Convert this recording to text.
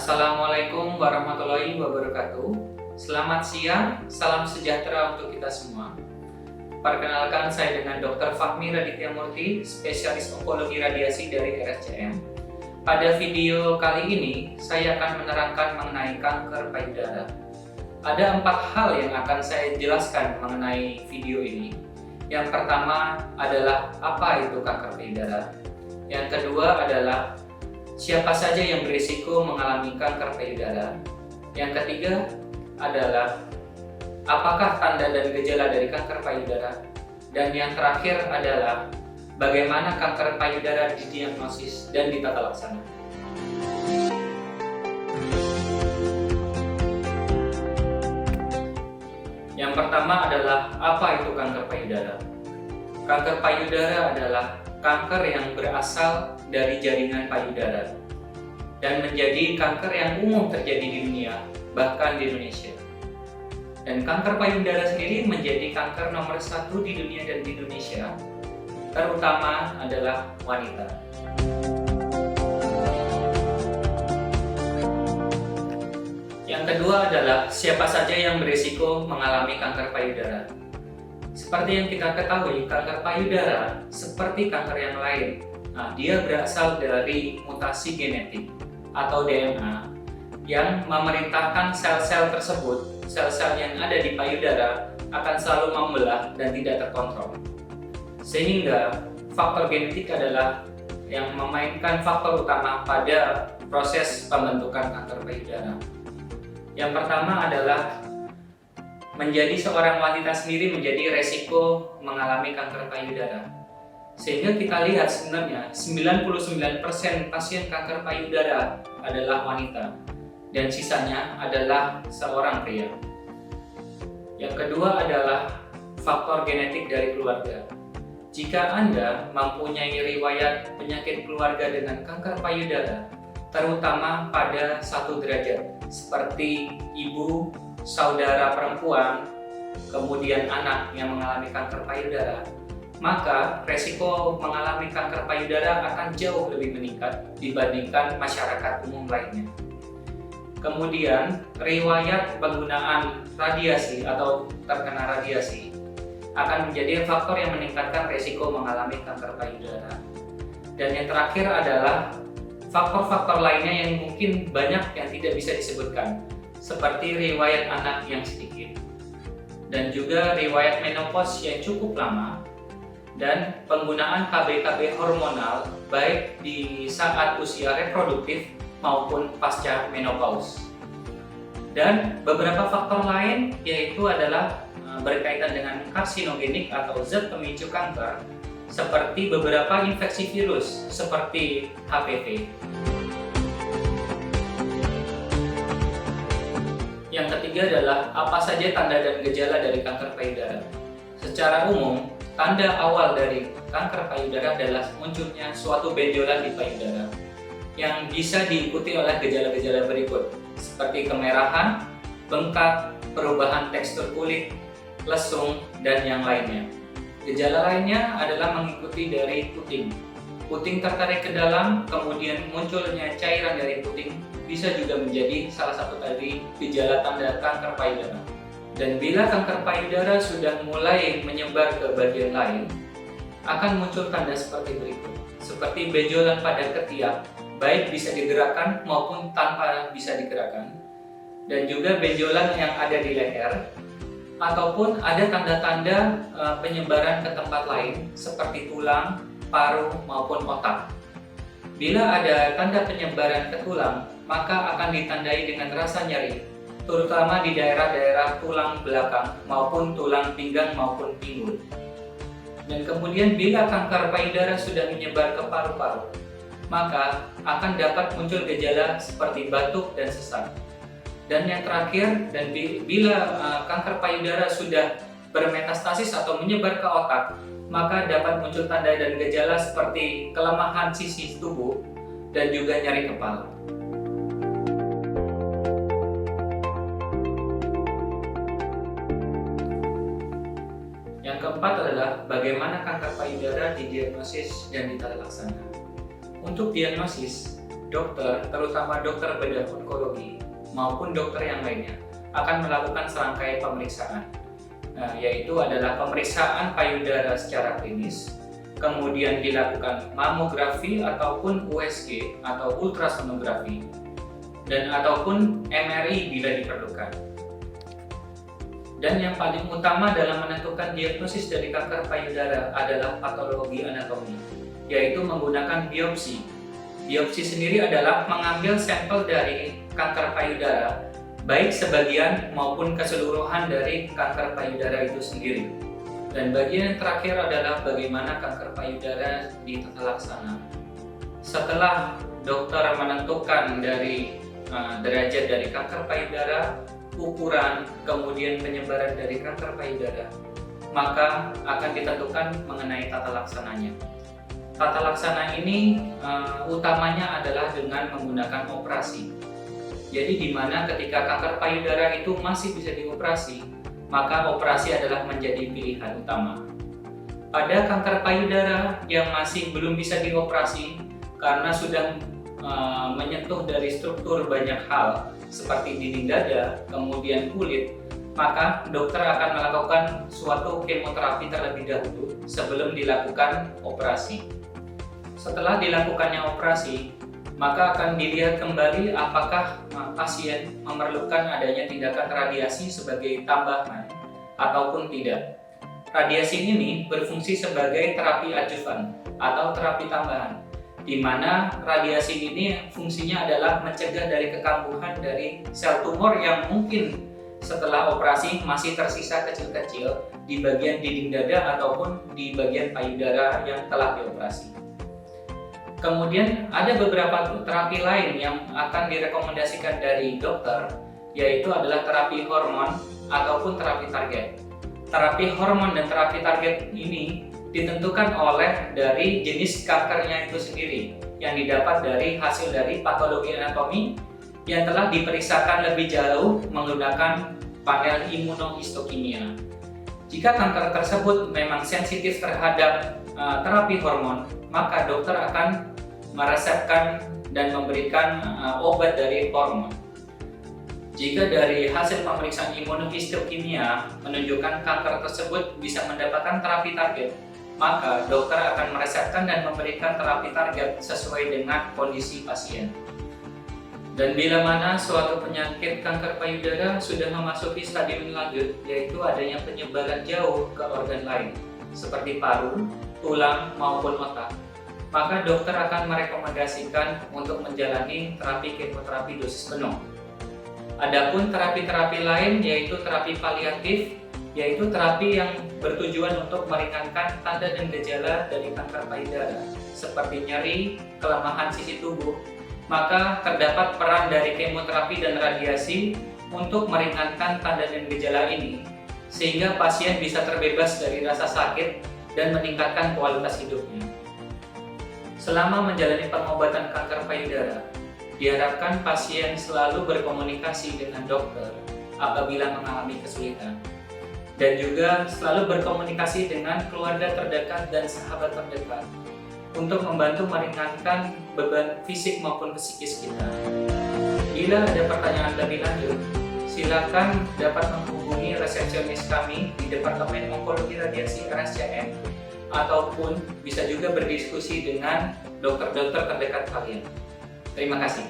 Assalamualaikum warahmatullahi wabarakatuh. Selamat siang, salam sejahtera untuk kita semua. Perkenalkan, saya dengan Dr. Fahmi Raditya Murti, spesialis onkologi radiasi dari RSCM. Pada video kali ini, saya akan menerangkan mengenai kanker payudara. Ada 4 hal yang akan saya jelaskan mengenai video ini. Yang pertama adalah apa itu kanker payudara. Yang kedua adalah siapa saja yang berisiko mengalami kanker payudara. Yang ketiga adalah apakah tanda dan gejala dari kanker payudara. Dan yang terakhir adalah bagaimana kanker payudara didiagnosis dan ditata laksana. Yang pertama adalah apa itu kanker payudara. Kanker payudara adalah kanker yang berasal dari jaringan payudara dan menjadi kanker yang umum terjadi di dunia, bahkan di Indonesia. Dan kanker payudara sendiri menjadi kanker nomor 1 di dunia dan di Indonesia, terutama adalah wanita. Yang kedua adalah siapa saja yang berisiko mengalami kanker payudara. Seperti yang kita ketahui, kanker payudara seperti kanker yang lain. Dia berasal dari mutasi genetik atau DNA yang memerintahkan sel-sel tersebut, sel-sel yang ada di payudara akan selalu membelah dan tidak terkontrol. Sehingga faktor genetik adalah yang memainkan faktor utama pada proses pembentukan kanker payudara. Yang pertama adalah menjadi seorang wanita sendiri menjadi resiko mengalami kanker payudara. Sehingga kita lihat sebenarnya 99% pasien kanker payudara adalah wanita dan sisanya adalah seorang pria. Yang kedua adalah faktor genetik dari keluarga. Jika Anda mempunyai riwayat penyakit keluarga dengan kanker payudara, terutama pada 1 derajat, seperti ibu, saudara perempuan, kemudian anak yang mengalami kanker payudara, maka resiko mengalami kanker payudara akan jauh lebih meningkat dibandingkan masyarakat umum lainnya. Kemudian, riwayat penggunaan radiasi atau terkena radiasi akan menjadi faktor yang meningkatkan resiko mengalami kanker payudara. Dan yang terakhir adalah faktor-faktor lainnya yang mungkin banyak yang tidak bisa disebutkan, seperti riwayat anak yang sedikit, dan juga riwayat menopause yang cukup lama, dan penggunaan KB-KB hormonal baik di saat usia reproduktif maupun pasca menopause. Dan beberapa faktor lain yaitu adalah berkaitan dengan karsinogenik atau zat pemicu kanker, seperti beberapa infeksi virus seperti HPV. Yang ketiga adalah apa saja tanda dan gejala dari kanker payudara. Secara umum, tanda awal dari kanker payudara adalah munculnya suatu benjolan di payudara yang bisa diikuti oleh gejala-gejala berikut, seperti kemerahan, bengkak, perubahan tekstur kulit, lesung, dan yang lainnya. Gejala lainnya adalah mengikuti dari puting. Puting tertarik ke dalam, kemudian munculnya cairan dari puting, bisa juga menjadi salah satu dari gejala tanda kanker payudara. Dan bila kanker payudara sudah mulai menyebar ke bagian lain, akan muncul tanda seperti berikut, seperti benjolan pada ketiak, baik bisa digerakkan maupun tanpa bisa digerakkan, dan juga benjolan yang ada di leher, ataupun ada tanda-tanda penyebaran ke tempat lain seperti tulang, paru, maupun otak. Bila ada tanda penyebaran ke tulang, maka akan ditandai dengan rasa nyeri, terutama di daerah-daerah tulang belakang maupun tulang pinggang maupun pinggul. Dan kemudian bila kanker payudara sudah menyebar ke paru-paru, maka akan dapat muncul gejala seperti batuk dan sesak. Dan yang terakhir, dan bila kanker payudara sudah bermetastasis atau menyebar ke otak, maka dapat muncul tanda dan gejala seperti kelemahan sisi tubuh dan juga nyeri kepala. Yang keempat adalah bagaimana kanker payudara didiagnosis dan ditata laksana. Untuk diagnosis, dokter, terutama dokter bedah onkologi maupun dokter yang lainnya, akan melakukan serangkaian pemeriksaan. Yaitu adalah pemeriksaan payudara secara klinis, kemudian dilakukan mamografi ataupun USG atau ultrasonografi, dan ataupun MRI bila diperlukan. Dan yang paling utama dalam menentukan diagnosis dari kanker payudara adalah patologi anatomi, yaitu menggunakan biopsi. Biopsi sendiri adalah mengambil sampel dari kanker payudara, baik sebagian maupun keseluruhan dari kanker payudara itu sendiri. Dan bagian yang terakhir adalah bagaimana kanker payudara ditata laksana. Setelah dokter menentukan dari derajat dari kanker payudara, ukuran, kemudian penyebaran dari kanker payudara, maka akan ditentukan mengenai tata laksananya. Tata laksana ini utamanya adalah dengan menggunakan operasi. Jadi di mana ketika kanker payudara itu masih bisa dioperasi, maka operasi adalah menjadi pilihan utama. Pada kanker payudara yang masih belum bisa dioperasi karena sudah menyentuh dari struktur banyak hal seperti dinding dada, kemudian kulit, maka dokter akan melakukan suatu kemoterapi terlebih dahulu sebelum dilakukan operasi. Setelah dilakukannya operasi, maka akan dilihat kembali apakah pasien memerlukan adanya tindakan radiasi sebagai tambahan ataupun tidak. Radiasi ini berfungsi sebagai terapi adjuvan atau terapi tambahan, di mana radiasi ini fungsinya adalah mencegah dari kekambuhan dari sel tumor yang mungkin setelah operasi masih tersisa kecil-kecil di bagian dinding dada ataupun di bagian payudara yang telah dioperasi. Kemudian ada beberapa terapi lain yang akan direkomendasikan dari dokter, yaitu adalah terapi hormon ataupun terapi target. Terapi hormon dan terapi target ini ditentukan oleh dari jenis kankernya itu sendiri, yang didapat dari hasil dari patologi anatomi yang telah diperiksakan lebih jauh menggunakan panel imunohistokimia. Jika kanker tersebut memang sensitif terhadap terapi hormon, maka dokter akan meresepkan dan memberikan obat dari hormon. Jika dari hasil pemeriksaan imunohistokimia menunjukkan kanker tersebut bisa mendapatkan terapi target, maka dokter akan meresepkan dan memberikan terapi target sesuai dengan kondisi pasien. Dan bila mana suatu penyakit kanker payudara sudah memasuki stadium lanjut, yaitu adanya penyebaran jauh ke organ lain, seperti paru, tulang, maupun otak, maka dokter akan merekomendasikan untuk menjalani terapi kemoterapi dosis penuh. Adapun terapi-terapi lain yaitu terapi paliatif, yaitu terapi yang bertujuan untuk meringankan tanda dan gejala dari kanker payudara, seperti nyeri, kelemahan sisi tubuh. Maka terdapat peran dari kemoterapi dan radiasi untuk meringankan tanda dan gejala ini, sehingga pasien bisa terbebas dari rasa sakit dan meningkatkan kualitas hidupnya. Selama menjalani pengobatan kanker payudara, diharapkan pasien selalu berkomunikasi dengan dokter apabila mengalami kesulitan, dan juga selalu berkomunikasi dengan keluarga terdekat dan sahabat terdekat untuk membantu meringankan beban fisik maupun psikis kita. Bila ada pertanyaan lebih lanjut, silakan dapat menghubungi resepsionis kami di Departemen Onkologi Radiasi RSCM, ataupun bisa juga berdiskusi dengan dokter-dokter terdekat kalian. Terima kasih.